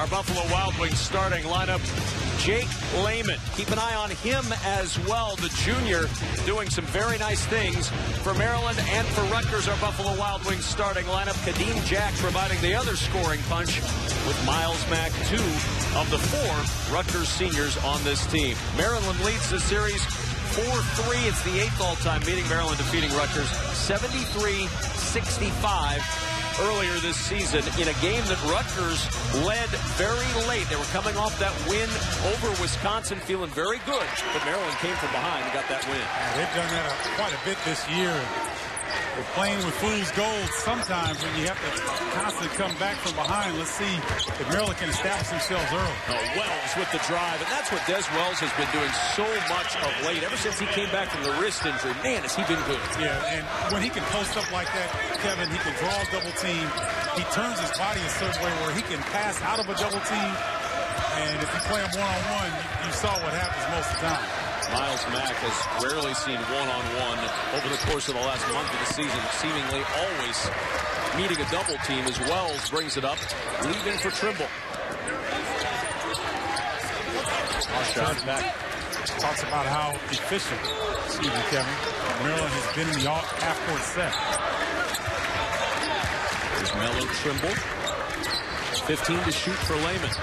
our Buffalo Wild Wings starting lineup. Jake Layman. Keep an eye on him as well. The junior doing some very nice things for Maryland and for Rutgers. Our Buffalo Wild Wings starting lineup. Kadeem Jack providing the other scoring punch with Miles Mack, 2 of the 4 Rutgers seniors on this team. Maryland leads the series 4-3. It's the 8th all-time meeting. Maryland defeating Rutgers 73-65. Earlier this season in a game that Rutgers led very late. They were coming off that win over Wisconsin, feeling very good, but Maryland came from behind and got that win. Yeah, they've done that quite a bit this year. We're playing with fool's gold sometimes when you have to constantly come back from behind. Let's see if Maryland can establish themselves early. Wells with the drive, and that's what Des Wells has been doing so much of late. Ever since he came back from the wrist injury, man, has he been good. Yeah, and when he can post up like that, Kevin, he can draw a double team. He turns his body a certain way where he can pass out of a double team. And if you play him one-on-one, you saw what happens most of the time. Miles Mack has rarely seen one-on-one over the course of the last month of the season, seemingly always meeting a double team as Wells brings it up, leaving for Trimble. Mack talks about how efficient, Kevin, Maryland has been in the half-court set. There's Melo Trimble. 15 to shoot for Layman.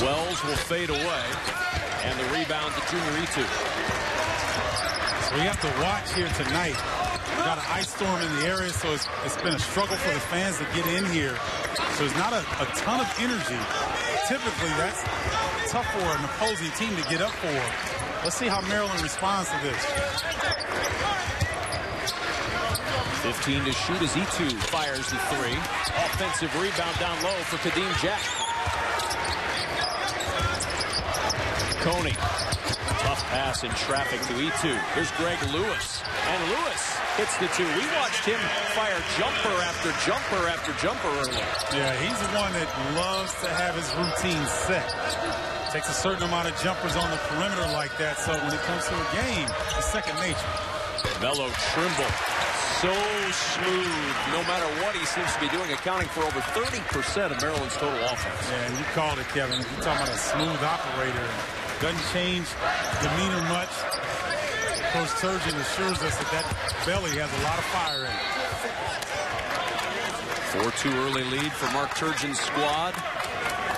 Wells will fade away. And the rebound to junior E2. So we have to watch here tonight. We got an ice storm in the area, so it's been a struggle for the fans to get in here. So there's not a ton of energy. Typically, that's tough for an opposing team to get up for. Let's see how Maryland responds to this. 15 to shoot as E2 fires the 3. Offensive rebound down low for Kadeem Jack. Coney. Tough pass in traffic to E2. Here's Greg Lewis. And Lewis hits the 2. We watched him fire jumper after jumper after jumper earlier. Yeah, he's the one that loves to have his routine set. Takes a certain amount of jumpers on the perimeter like that, so when it comes to a game, it's second nature. Melo Trimble. So smooth. No matter what he seems to be doing, accounting for over 30% of Maryland's total offense. Yeah, and you called it, Kevin. You're talking about a smooth operator. Doesn't change demeanor much. Coach Turgeon assures us that belly has a lot of fire in it. 4-2 early lead for Mark Turgeon's squad.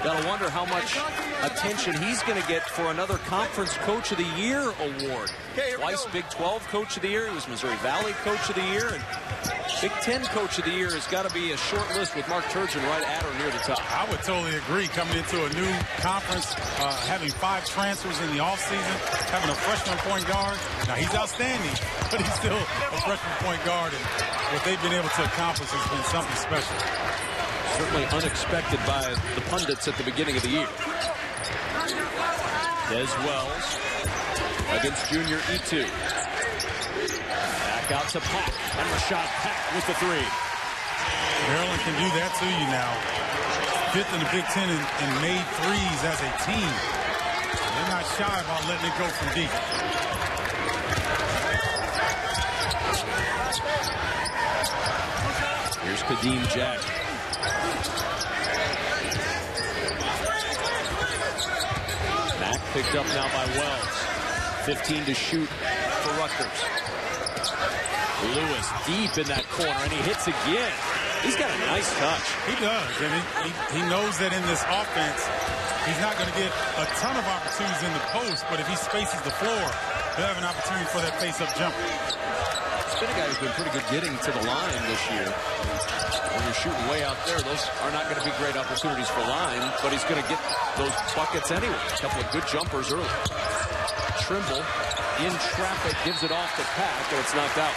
Gotta wonder how much attention he's going to get for another Conference Coach of the Year award. Twice Big 12 Coach of the Year. He was Missouri Valley Coach of the Year. And Big 10 Coach of the Year has got to be a short list with Mark Turgeon right at or near the top. I would totally agree. Coming into a new conference, having 5 transfers in the offseason, having a freshman point guard. Now, he's outstanding, but he's still a freshman point guard. And what they've been able to accomplish has been something special. Certainly unexpected by the pundits at the beginning of the year. Des Wells against junior E2. Back out to Pack. And Rashad Pack with the 3. Maryland can do that to you now. 5th in the Big Ten in made threes as a team. They're not shy about letting it go from deep. Here's Kadeem Jack. Mack picked up now by Wells. 15 to shoot for Rutgers. Lewis deep in that corner, and he hits again. He's got a nice touch. He does, and he knows that in this offense, he's not going to get a ton of opportunities in the post, but if he spaces the floor, he'll have an opportunity for that face-up jumper. He's been a guy who's been pretty good getting to the line this year. When you're shooting way out there, those are not going to be great opportunities for line, but he's going to get those buckets anyway. A couple of good jumpers early. Trimble in traffic, gives it off to Pack, and it's knocked out.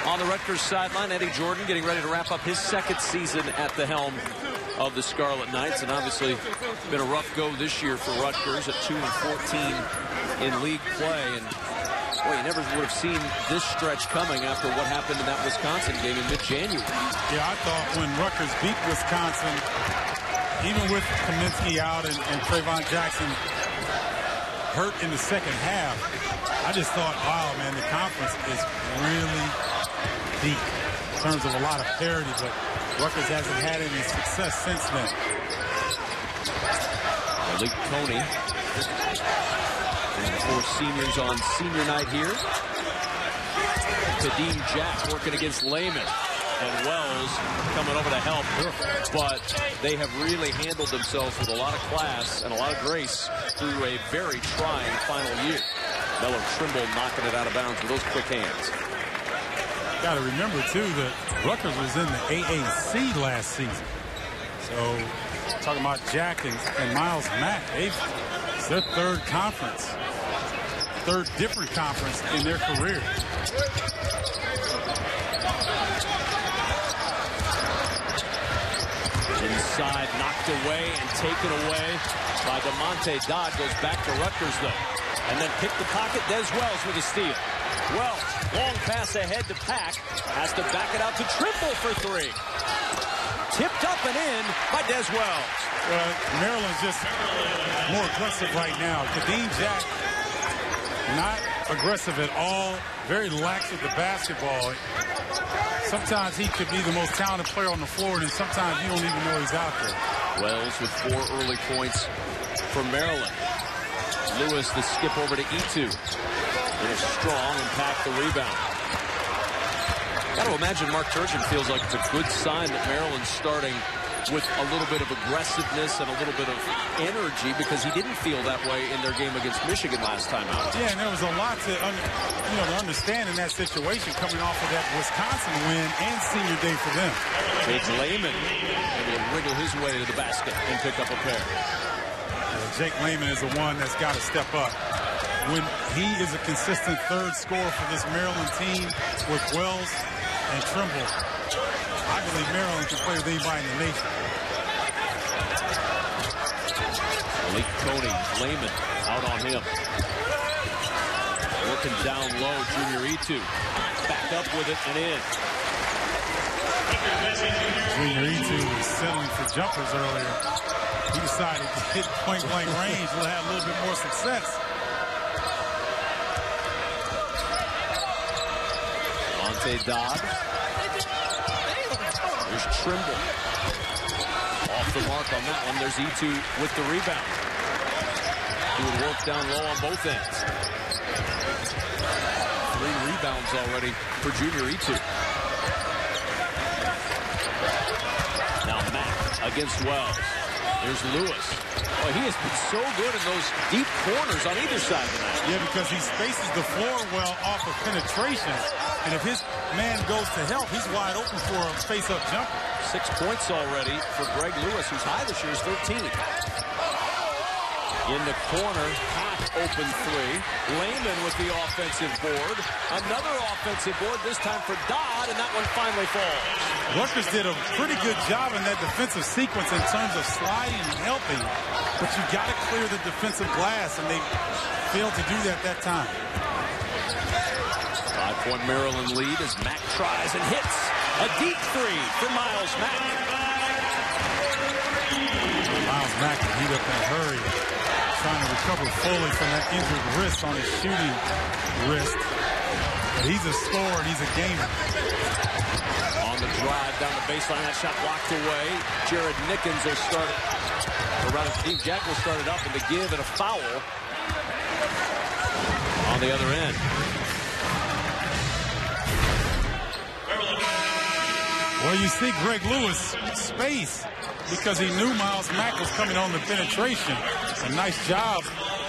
On the Rutgers sideline, Eddie Jordan getting ready to wrap up his second season at the helm of the Scarlet Knights, and obviously been a rough go this year for Rutgers at 2-14 in league play. And boy, you never would have seen this stretch coming after what happened in that Wisconsin game in mid-January. Yeah, I thought when Rutgers beat Wisconsin, even with Kaminsky out and Trayvon Jackson hurt in the second half, I just thought, wow, man, the conference is really deep in terms of a lot of parity. But Rutgers hasn't had any success since then. Malik Coney, and the 4 seniors on senior night here. Kadeem Jack working against Lehman. And Wells coming over to help. But they have really handled themselves with a lot of class and a lot of grace through a very trying final year. Mello Trimble knocking it out of bounds with those quick hands. Got to remember, too, that Rutgers was in the AAC last season. So, talking about Jack and Miles Mack, it's their third conference. Third different conference in their career. Inside, knocked away and taken away by DeMonte Dodd. Goes back to Rutgers, though. And then pick the pocket. Des Wells with a steal. Wells, long pass ahead to Pack. Has to back it out to Trimble for 3. Tipped up and in by Des Wells. Well, Maryland's just more aggressive right now. Kadeem Jack, not aggressive at all. Very lax with the basketball. Sometimes he could be the most talented player on the floor, and sometimes you don't even know he's out there. Wells with 4 early points for Maryland. Lewis the skip over to E2. It is strong and Pack the rebound. Got to imagine Mark Turgeon feels like it's a good sign that Maryland's starting with a little bit of aggressiveness and a little bit of energy, because he didn't feel that way in their game against Michigan last time out. Yeah, and there was a lot to understand in that situation coming off of that Wisconsin win and senior day for them. Jake Lehman able to wriggle his way to the basket and pick up a pair. Jake Lehman is the one that's got to step up. When he is a consistent third scorer for this Maryland team with Wells and Trimble, I believe Maryland can play with anybody in the nation. Malik Coney, Lehman out on him. Working down low, junior E2. Back up with it and in. Junior E2 was settling for jumpers earlier. He decided to hit point-blank range. Will have a little bit more success. Monte Dodd. There's Trimble. Off the mark on that one. There's E2 with the rebound. He would work down low on both ends. 3 rebounds already for junior E2. Now Mack against Wells. There's Lewis. Oh, he has been so good in those deep corners on either side tonight. Yeah, because he spaces the floor well off of penetration. And if his man goes to help, he's wide open for a face-up jumper. 6 points already for Greg Lewis, whose high this year is 13. In the corner, Pack open 3. Lehman with the offensive board. Another offensive board, this time for Dodd, and that one finally falls. Rutgers did a pretty good job in that defensive sequence in terms of sliding and helping. But you got to clear the defensive glass, and they failed to do that time. 5-point Maryland lead as Mack tries and hits. A deep 3 for Miles Mack. Miles Mack can heat up and hurry. Trying to recover fully from that injured wrist on his shooting wrist. But he's a scorer and he's a gamer. On the drive down the baseline, that shot blocked away. Jared Nickens will start it. Or rather, Steve Jack will start it up, and the give and a foul on the other end. Well, you see Greg Lewis space because he knew Miles Mack was coming on the penetration. A nice job,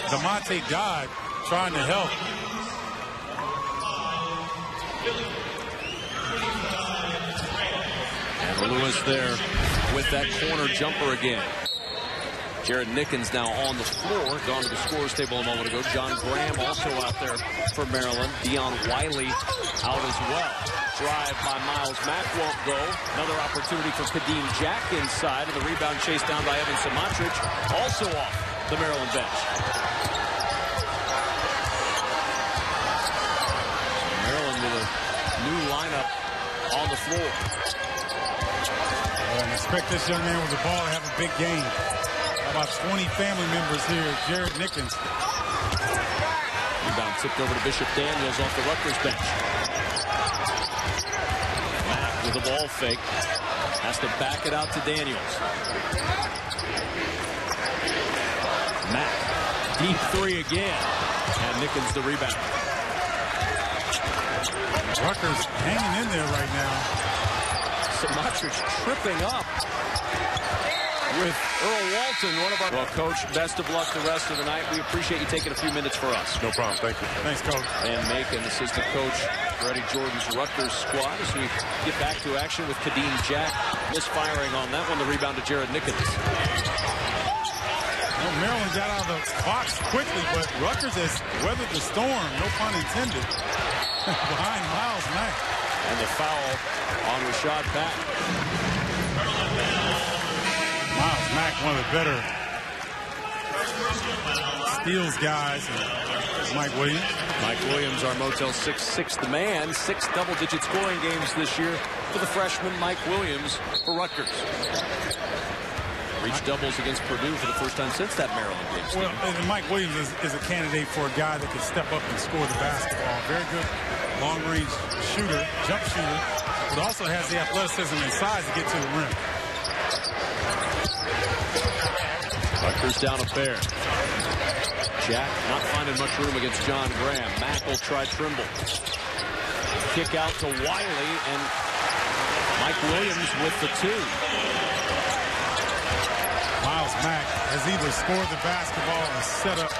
DeMonte Dodd trying to help. And Lewis there with that corner jumper again. Jared Nickens now on the floor, gone to the scorer's table a moment ago. John Graham also out there for Maryland. Dion Wiley out as well. Drive by Miles Mack won't go. Another opportunity for Kadeem Jack inside, and the rebound chased down by Evan Samatric, also off the Maryland bench. Maryland with a new lineup on the floor. And expect this young man with the ball to have a big game. About 20 family members here. Jared Nickens. Rebound tipped over to Bishop Daniels off the Rutgers bench. Mack with a ball fake. Has to back it out to Daniels. Mack, deep three again. And Nickens the rebound. Rutgers hanging in there right now. Samatrich tripping up with Earl Walton, one of our... Well, Coach, best of luck the rest of the night. We appreciate you taking a few minutes for us. No problem. Thank you. Thanks, Coach. Van Macon, assistant coach, Freddie Jordan's Rutgers squad, as we get back to action with Kadeem Jack misfiring on that one. The rebound to Jared Nickens. Well, Maryland got out of the box quickly, but Rutgers has weathered the storm, no pun intended, behind Miles Mack. And the foul on Rashad Patton. Miles Mack, one of the better steals guys, and Mike Williams. Mike Williams, our Motel 6 sixth man, 6 double-digit scoring games this year for the freshman Mike Williams for Rutgers. Reached doubles against Purdue for the first time since that Maryland game. Well, and Mike Williams is a candidate for a guy that can step up and score the basketball. Very good long-range shooter, jump shooter, but also has the athleticism and size to get to the rim. Rutgers down a pair. Jack not finding much room against John Graham. Mack will try Trimble. Kick out to Wiley, and Mike Williams with the 2. Miles Mack has either scored the basketball or set up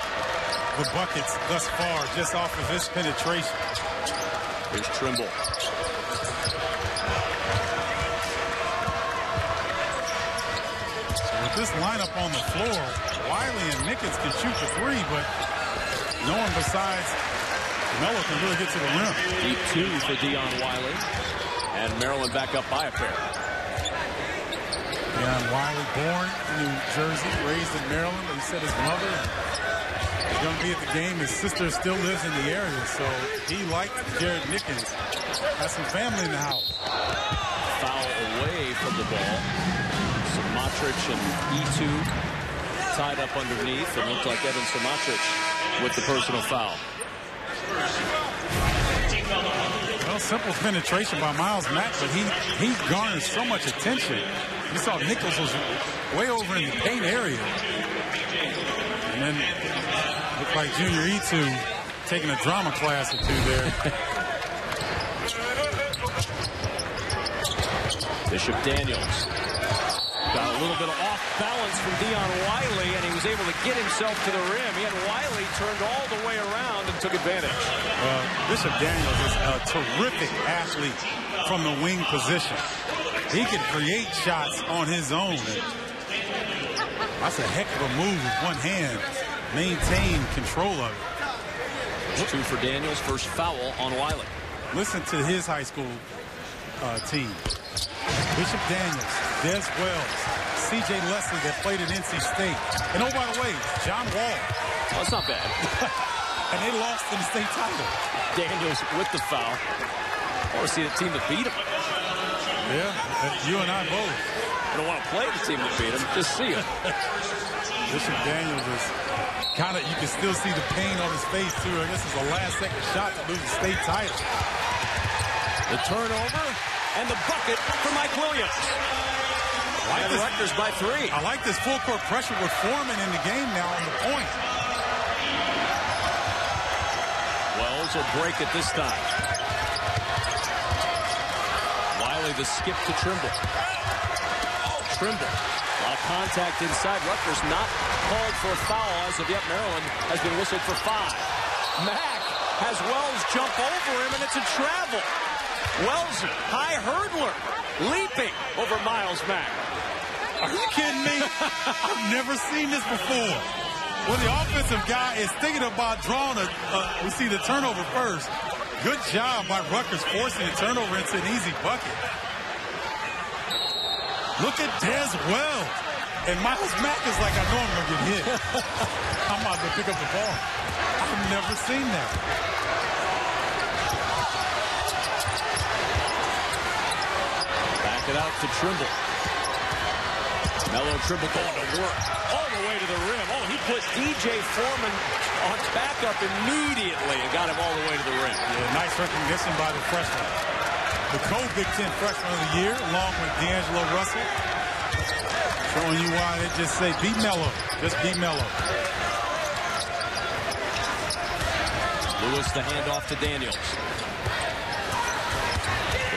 the buckets thus far just off of his penetration. Here's Trimble. So with this lineup on the floor, Wiley and Nickens can shoot the 3, but no one besides Melo can really get to the rim. Deep 2 for Dion Wiley. And Maryland back up by a pair. Dion Wiley, born in New Jersey, raised in Maryland. He said his mother is going to be at the game. His sister still lives in the area, so he liked Jared Nickens. Has some family in the house. Foul away from the ball. Samatrich and E2 tied up underneath. It looked like Evan Samatrich with the personal foul. Well, simple penetration by Miles Mack, but he garnered so much attention. You saw Nichols was way over in the paint area. And then looked like Junior E2 taking a drama class or 2 there. Bishop Daniels got a little bit of off balance from Dion Wiley, and he was able to get himself to the rim. He had Wiley turned all the way around and took advantage. Bishop Daniels is a terrific athlete from the wing position. He can create shots on his own. That's a heck of a move with one hand. Maintain control of it. 2 for Daniels, first foul on Wiley. Listen to his high school team. Bishop Daniels, Des Wells, C.J. Leslie that played at NC State. And oh, by the way, John Wall. Oh, that's not bad. And they lost in the state title. Daniels with the foul. I want to see the team that beat him. Yeah, you and I both. I don't want to play the team that beat him, just see him. Bishop Daniels is kind of, you can still see the pain on his face, too. And this is the last-second shot to lose the state title. The turnover and the bucket for Mike Williams. And Rutgers by 3. I like this full-court pressure with Foreman in the game now on the point. Wells will break it this time. Wiley the skip to Trimble. Trimble. A lot of contact inside. Rutgers not called for a foul as of yet. Maryland has been whistled for 5. Mack has Wells jump over him, and it's a travel. Wells, high hurdler, leaping over Miles Mack. Are you kidding me? I've never seen this before. When the offensive guy is thinking about drawing we see the turnover first. Good job by Rutgers forcing the turnover into an easy bucket. Look at Des Wells. And Miles Mack is like, I know I'm going to get hit. I'm about to pick up the ball. I've never seen that. Back it out to Trimble. Melo Trimble going to work all the way to the rim. Oh, he put DJ Foreman on backup immediately and got him all the way to the rim. Yeah, nice recognition by the freshman. the co-Big Ten Freshman of the Year, along with D'Angelo Russell. Showing you why they just say, be mellow. Just be mellow. Lewis the handoff to Daniels.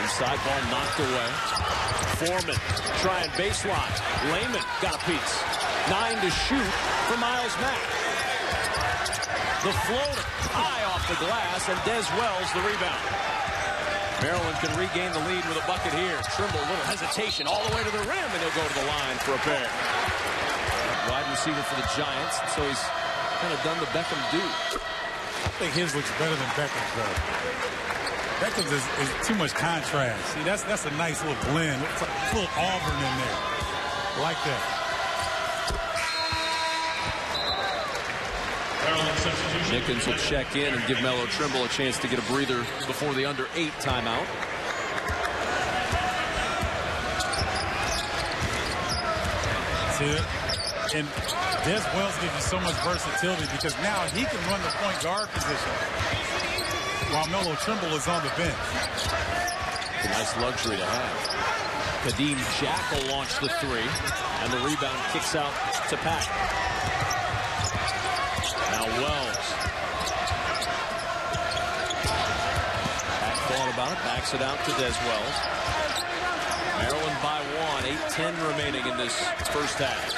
Inside ball knocked away. Foreman trying baseline. Layman got a piece. 9 to shoot for Miles Mack. The floater high off the glass, and Des Wells the rebound. Maryland can regain the lead with a bucket here. Trimble, a little hesitation all the way to the rim, and he'll go to the line for a pair. Wide receiver for the Giants, so he's kind of done the Beckham do. I think his looks better than Beckham's, though. Beckham's is too much contrast. See, that's a nice little blend. It's a little Auburn in there. I like that. Nickens will check in and give Melo Trimble a chance to get a breather before the under 8 timeout. See it? And Des Wells gives you so much versatility because now he can run the point guard position while Melo Trimble is on the bench. A nice luxury to have. Kadeem Jack will launch the 3, and the rebound kicks out to Pat. Now Wells. Pat thought about it, backs it out to Des Wells. Maryland by 1, 8:10 remaining in this first half.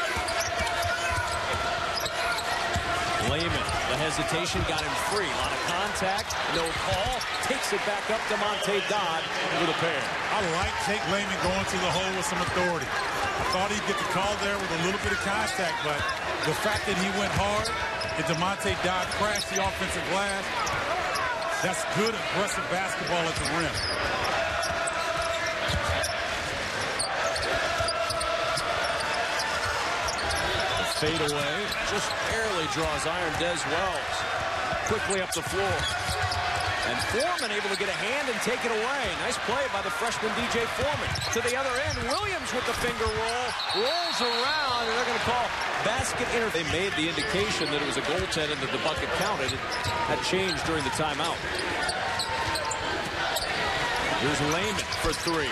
Layman, the hesitation got him free. A lot of contact, no call. Takes it back up to Monte Dodd with a pair. I like Jake Layman going to the hole with some authority. I thought he'd get the call there with a little bit of contact, but the fact that he went hard and DeMonte Dodd crashed the offensive glass, that's good, aggressive basketball at the rim. Fade away, just barely draws iron. Des Wells quickly up the floor. And Foreman able to get a hand and take it away. Nice play by the freshman DJ Foreman. To the other end, Williams with the finger roll. Rolls around, and they're going to call basket interference. They made the indication that it was a goaltend and that the bucket counted. It had changed during the timeout. Here's Layman for 3.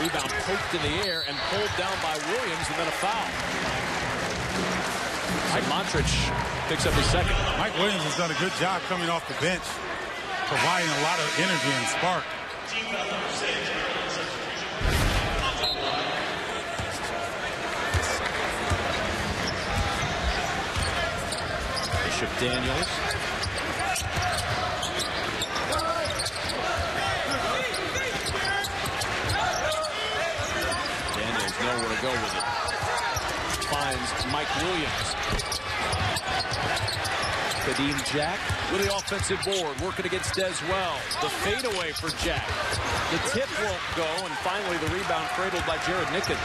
Rebound poked in the air and pulled down by Williams, and then a foul. Montrich picks up his second. Mike Williams has done a good job coming off the bench, providing a lot of energy and spark. Bishop Daniels. Daniels nowhere to go with it. Finds Mike Williams. Kadeem Jack with the offensive board, working against Des Wells. The fadeaway for Jack. The tip won't go, and finally the rebound cradled by Jared Nickens.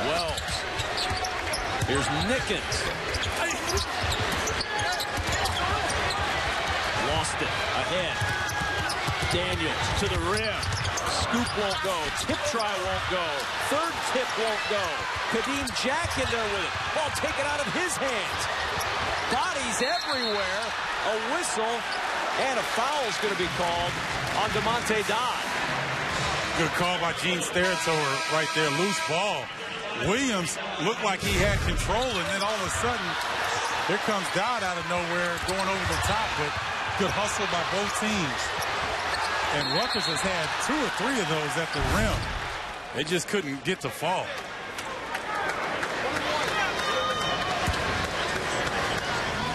Wells. Here's Nickens. Lost it. Ahead. Daniels to the rim. Scoop won't go. Tip try won't go. Third tip won't go. Kadeem Jack in there with it. Ball taken out of his hands. Bodies everywhere. A whistle. And a foul is going to be called on DeMonte Dodd. Good call by Gene Steritower right there. Loose ball. Williams looked like he had control, and then all of a sudden, here comes Dodd out of nowhere going over the top, but good hustle by both teams. And Rutgers has had 2 or 3 of those at the rim. They just couldn't get to fall.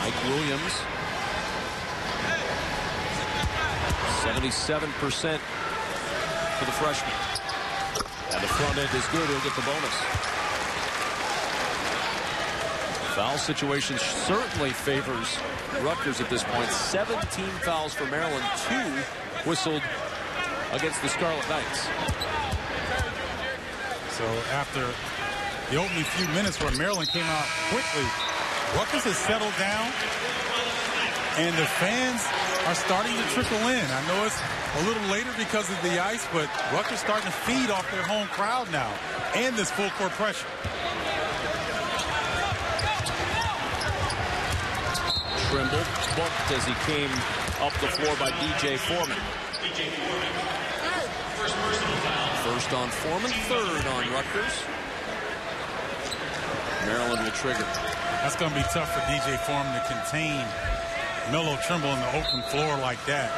Mike Williams. 77% for the freshman. And the front end is good. He'll get the bonus. Foul situation certainly favors Rutgers at this point. 17 fouls for Maryland. 2 whistled against the Scarlet Knights. So after the opening few minutes where Maryland came out quickly, Rutgers has settled down, and the fans are starting to trickle in. I know it's a little later because of the ice, but Rutgers starting to feed off their home crowd now and this full court pressure. Trimble bumped as he came up the floor by DJ Foreman. First on Foreman, third on Rutgers. Maryland will trigger. That's going to be tough for DJ Foreman to contain Melo Trimble in the open floor like that.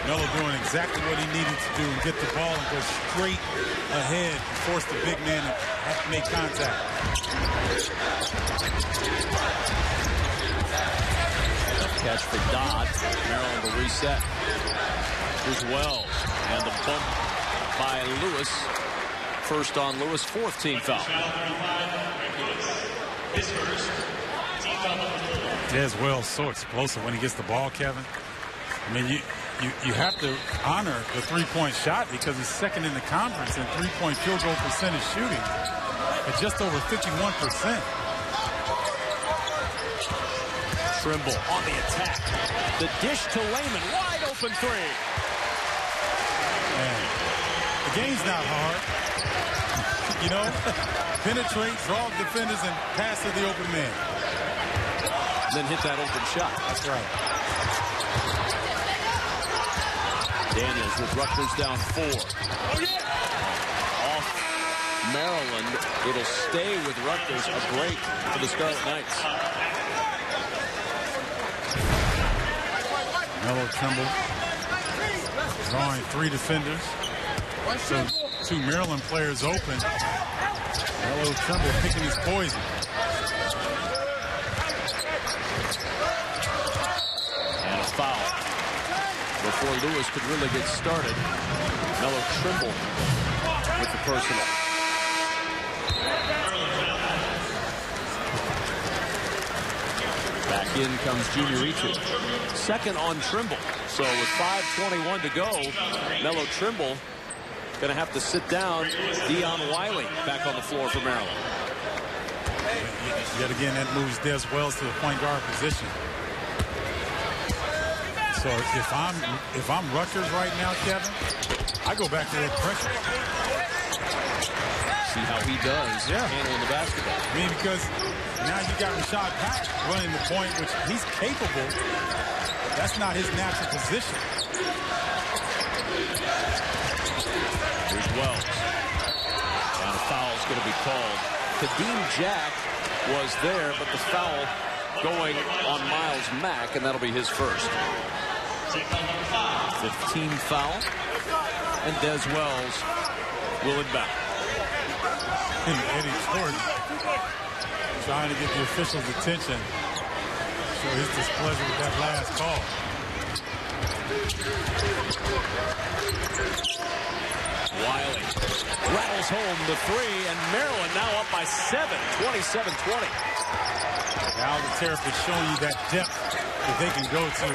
Melo doing exactly what he needed to do and get the ball and go straight ahead and force the big man to have to make contact. Catch for Dodd. Maryland will reset. Here's Wells. And the bump by Lewis. First on Lewis, fourth team foul. Des Wells so explosive when he gets the ball, Kevin. I mean, you have to honor the three-point shot because he's second in the conference in three-point field goal percentage shooting at just over 51%. Trimble on the attack. The dish to Layman. Wide open three. Man, the game's not hard. You know, penetrate, draw defenders, and pass to the open man. Then hit that open shot. That's right. Daniels with Rutgers down 4. Off Maryland. It'll stay with Rutgers. A break for the Scarlet Knights. Melo Trimble drawing 3 defenders. So 2 Maryland players open. Melo Trimble picking his poison. And a foul. Before Lewis could really get started, Melo Trimble with the personal. Back in comes Junior Etu. Second on Trimble. So with 5:21 to go, Melo Trimble going to have to sit down. Dion Wiley back on the floor for Maryland. Yet again, that moves Des Wells to the point guard position. So if I'm Rutgers right now, Kevin, I go back to that pressure. See how he does handling the basketball. I mean, because now you got Rashad Pat running the point, which he's capable. That's not his natural position. Here's Wells. And a foul is going to be called. Kadeem Jack was there, but the foul going on Miles Mack, and that'll be his first. 15 foul, and Des Wells will inbound. And Eddie Jordan trying to get the official's attention. Show his displeasure with that last call. Wiley rattles home the 3, and Maryland now up by 7, 27-20. Now the Terrapins is showing you that depth that they can go to.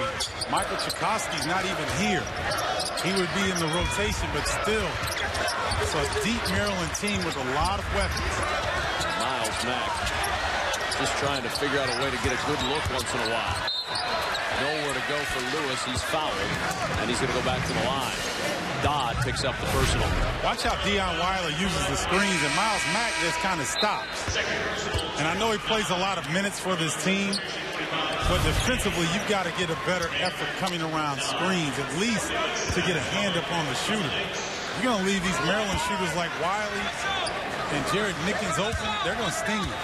Michael Tchaikovsky's not even here. He would be in the rotation, but still, it's a deep Maryland team with a lot of weapons. Miles Mack just trying to figure out a way to get a good look once in a while. Nowhere to go for Lewis. He's fouled, and he's going to go back to the line. Dodd picks up the personal. Watch how Dion Wiley uses the screens, and Miles Mack just kind of stops. And I know he plays a lot of minutes for this team, but defensively, you've got to get a better effort coming around screens, at least to get a hand up on the shooter. You're going to leave these Maryland shooters like Wiley and Jared Nickens open, they're going to sting you.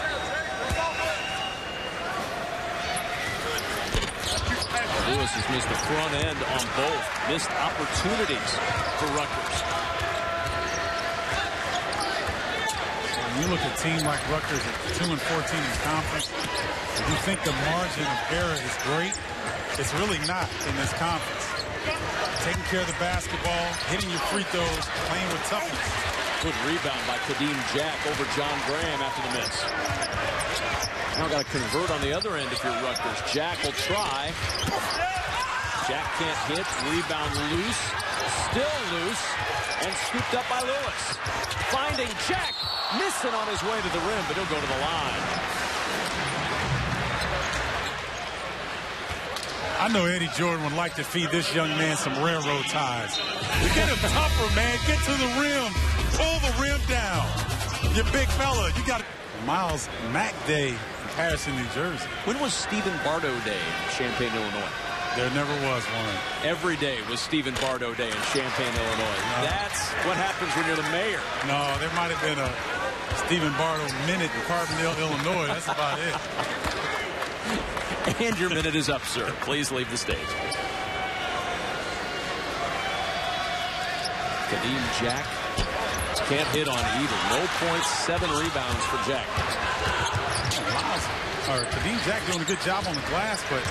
Lewis has missed the front end on both. Missed opportunities for Rutgers. When you look at a team like Rutgers at 2-14 in conference, if you think the margin of error is great, it's really not in this conference. Taking care of the basketball, hitting your free throws, playing with toughness. Good rebound by Kadeem Jack over John Graham after the miss. Now got to convert on the other end if you're Rutgers. Jack will try. Jack can't hit. Rebound loose. Still loose. And scooped up by Lewis. Finding Jack. Missing on his way to the rim, but he'll go to the line. I know Eddie Jordan would like to feed this young man some railroad ties. Get him tougher, man. Get to the rim. Pull the rim down. You big fella. You got Miles Mack Day Patterson, New Jersey. When was Stephen Bardo Day in Champaign, Illinois? There never was one. Every day was Stephen Bardo Day in Champaign, Illinois. No. That's what happens when you're the mayor. No, there might have been a Stephen Bardo minute in Carbondale, Illinois. That's about it. And your minute is up, sir. Please leave the stage. Kadeem Jack can't hit on either. No points, 7 rebounds for Jack. Kadeem Jack doing a good job on the glass, but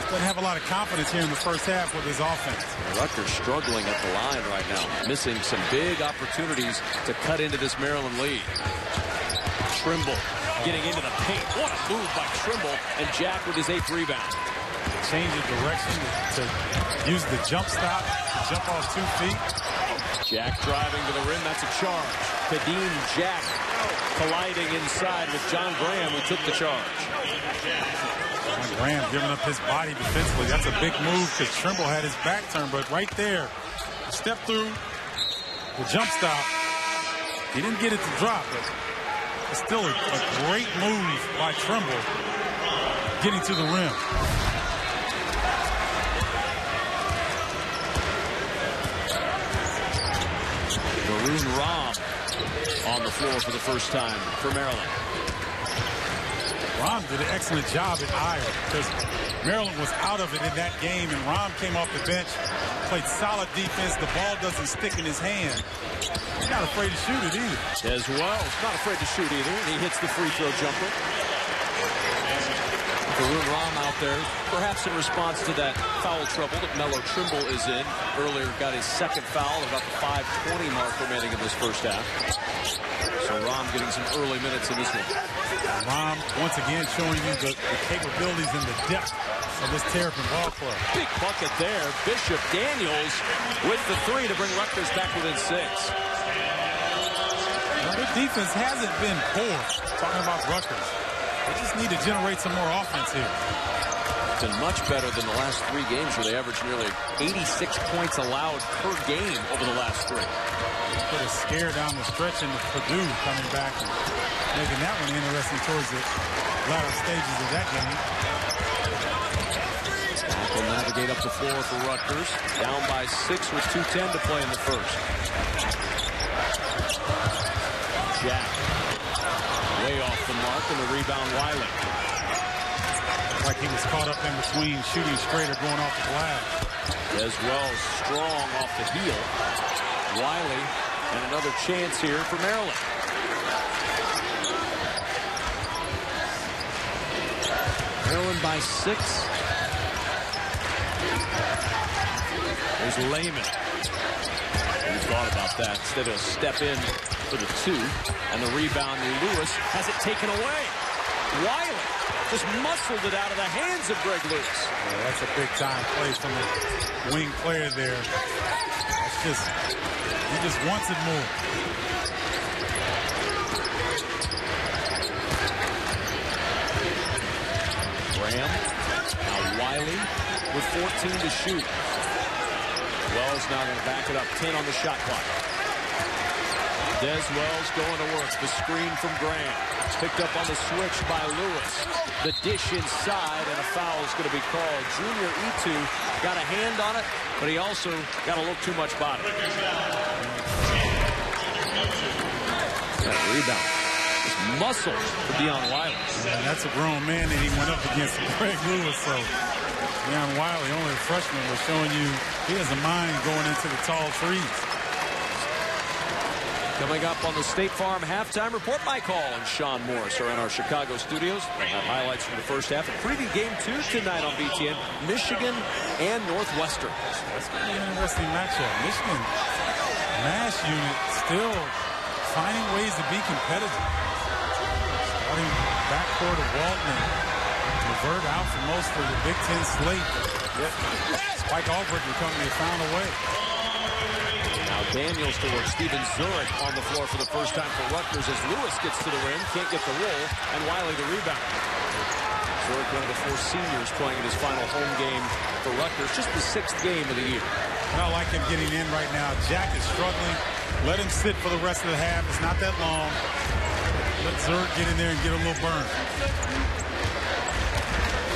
doesn't have a lot of confidence here in the first half with his offense. Rutgers struggling at the line right now, missing some big opportunities to cut into this Maryland lead. Trimble getting into the paint. What a move by Trimble, and Jack with his 8th rebound. Change of direction to use the jump stop, to jump off 2 feet. Jack driving to the rim. That's a charge. Kadeem Jack colliding inside with John Graham, who took the charge. John Graham giving up his body defensively. That's a big move because Trimble had his back turned, but right there, step through the jump stop. He didn't get it to drop, but it's still a great move by Trimble getting to the rim. Maroon Rom on the floor for the first time for Maryland. Rom did an excellent job at Iowa because Maryland was out of it in that game, and Rom came off the bench, played solid defense. The ball doesn't stick in his hand. He's not afraid to shoot it either. As well, not afraid to shoot either, and he hits the free throw jumper. Maroon Rom out there, perhaps in response to that foul trouble that Melo Trimble is in. Earlier got his 2nd foul at about the 5:20 mark remaining in this first half. So Rom getting some early minutes in this one. Rom, once again, showing you the capabilities and the depth of this Terrapin ball club. Big bucket there. Bishop Daniels with the 3 to bring Rutgers back within 6. Now, their defense hasn't been poor. Talking about Rutgers. They just need to generate some more offense here. It's been much better than the last 3 games where they averaged nearly 86 points allowed per game over the last 3. Put a scare down the stretch into Purdue coming back and making that one interesting towards the latter stages of that game. Will navigate up the floor for Rutgers. Down by 6 with 2:10 to play in the first. Jack. Way off the mark, and the rebound Wiley. Like he was caught up in between shooting straight or going off the glass. As well, strong off the heel. Wiley, and another chance here for Maryland. Maryland by 6. There's Layman. He thought about that. Instead of step in for the 2, and the rebound, Lewis has it taken away. Wiley just muscled it out of the hands of Greg Lewis. Yeah, that's a big time play from the wing player there. That's just, he just wants it more. Graham, now Wiley with 14 to shoot. Wells now going to back it up, 10 on the shot clock. Des Wells going to work. The screen from Graham. Picked up on the switch by Lewis. The dish inside, and a foul is going to be called. Junior Etu got a hand on it, but he also got a little too much body. Got a rebound. Just muscle for Deion Wiley. Yeah, that's a grown man that he went up against Greg Lewis, so Deion Wiley, only a freshman, was showing you he has a mind going into the tall trees. Coming up on the State Farm Halftime Report, Mike Hall and Sean Morris are in our Chicago studios. We'll have highlights from the first half and preview game 2 tonight on BTN, Michigan and Northwestern. That's going to be an interesting matchup. Michigan, MASH unit, still finding ways to be competitive. Starting backcourt of Walton and Levert out for most of the Big Ten slate. Yet Spike Albrecht coming to found a way. Now Daniels to work. Steven Zurich on the floor for the first time for Rutgers as Lewis gets to the rim, can't get the roll, and Wiley the rebound. Zurich, one of the 4 seniors playing in his final home game for Rutgers, just the 6th game of the year. And I like him getting in right now. Jack is struggling. Let him sit for the rest of the half. It's not that long. let Zurich get in there and get a little burn.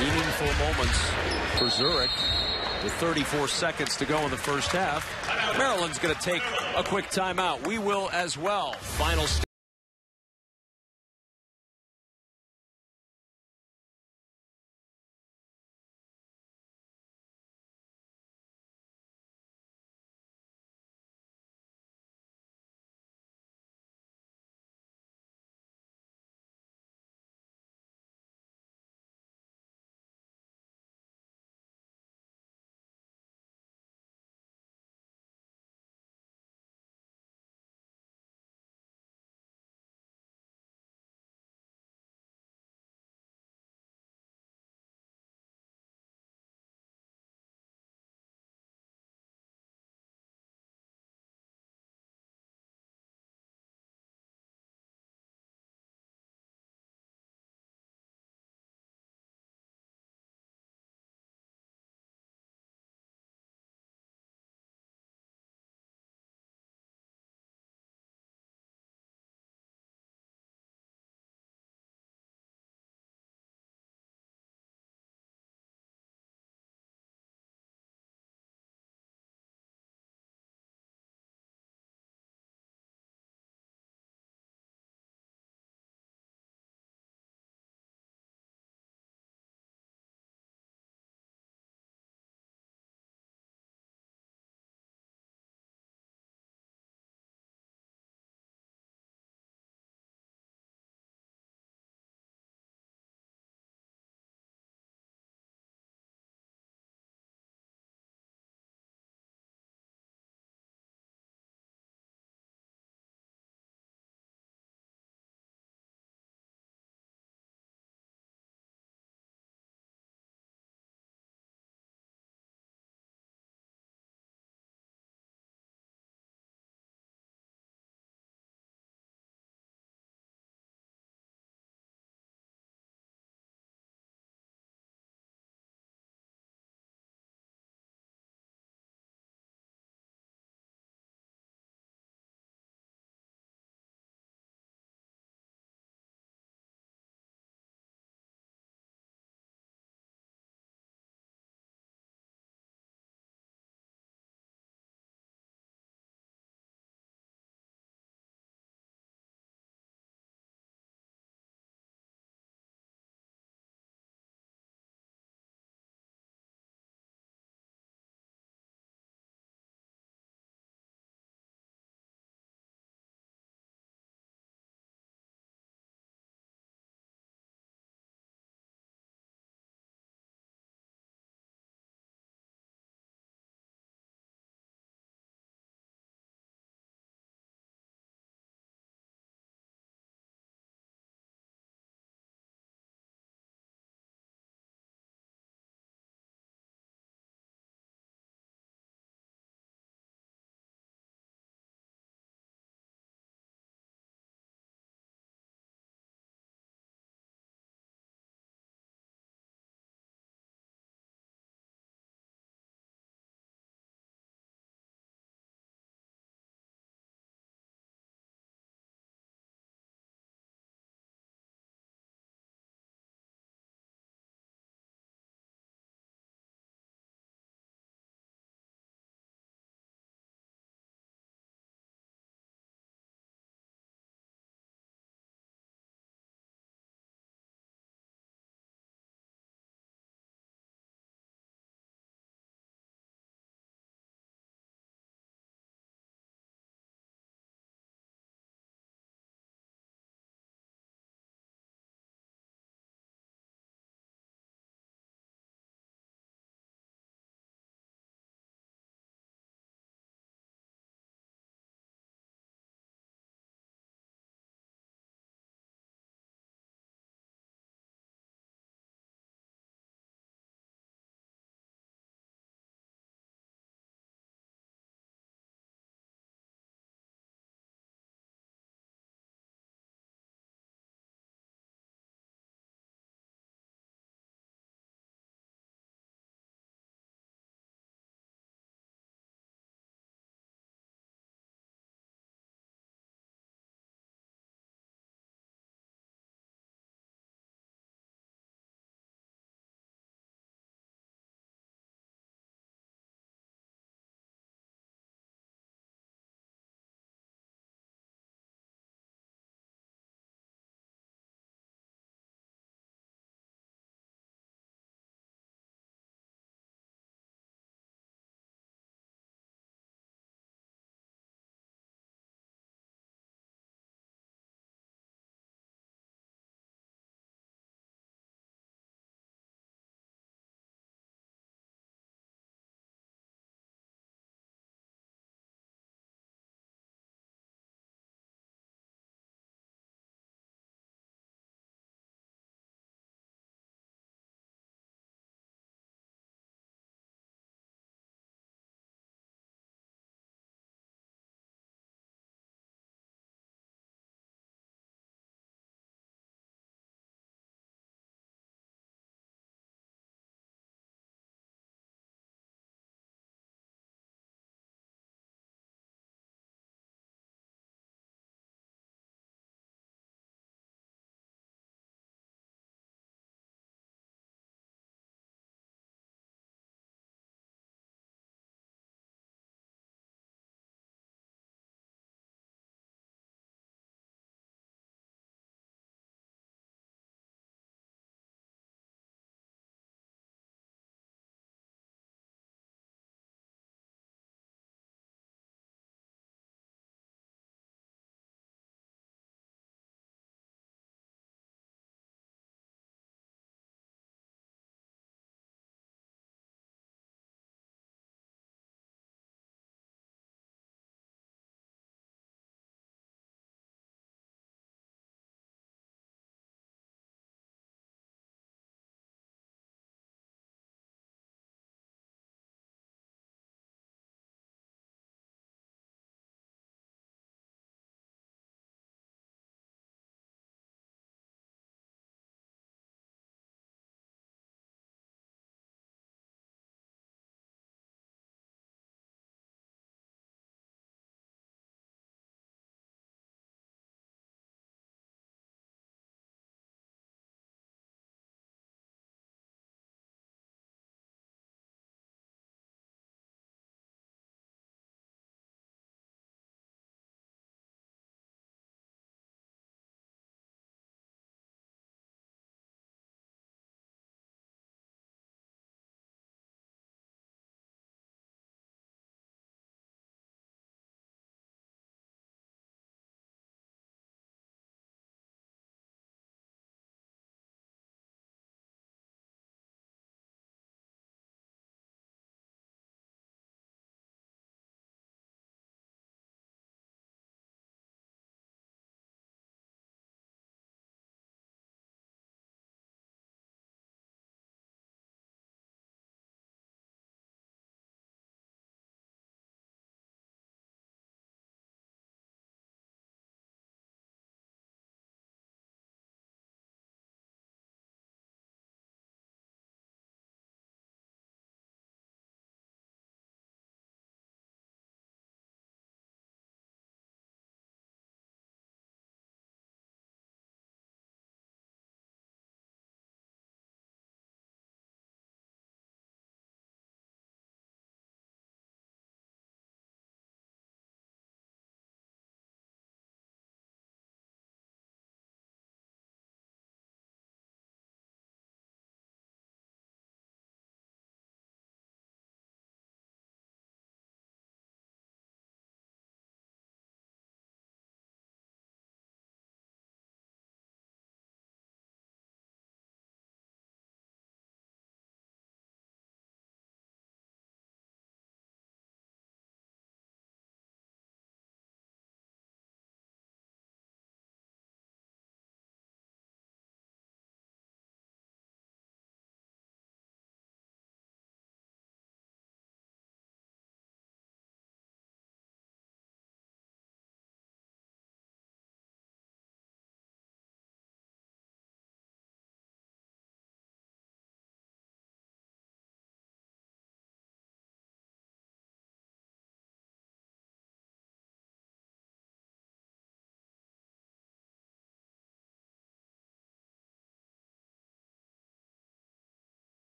Meaningful moments for Zurich with 34 seconds to go in the first half. Maryland's going to take a quick timeout. We will as well. Final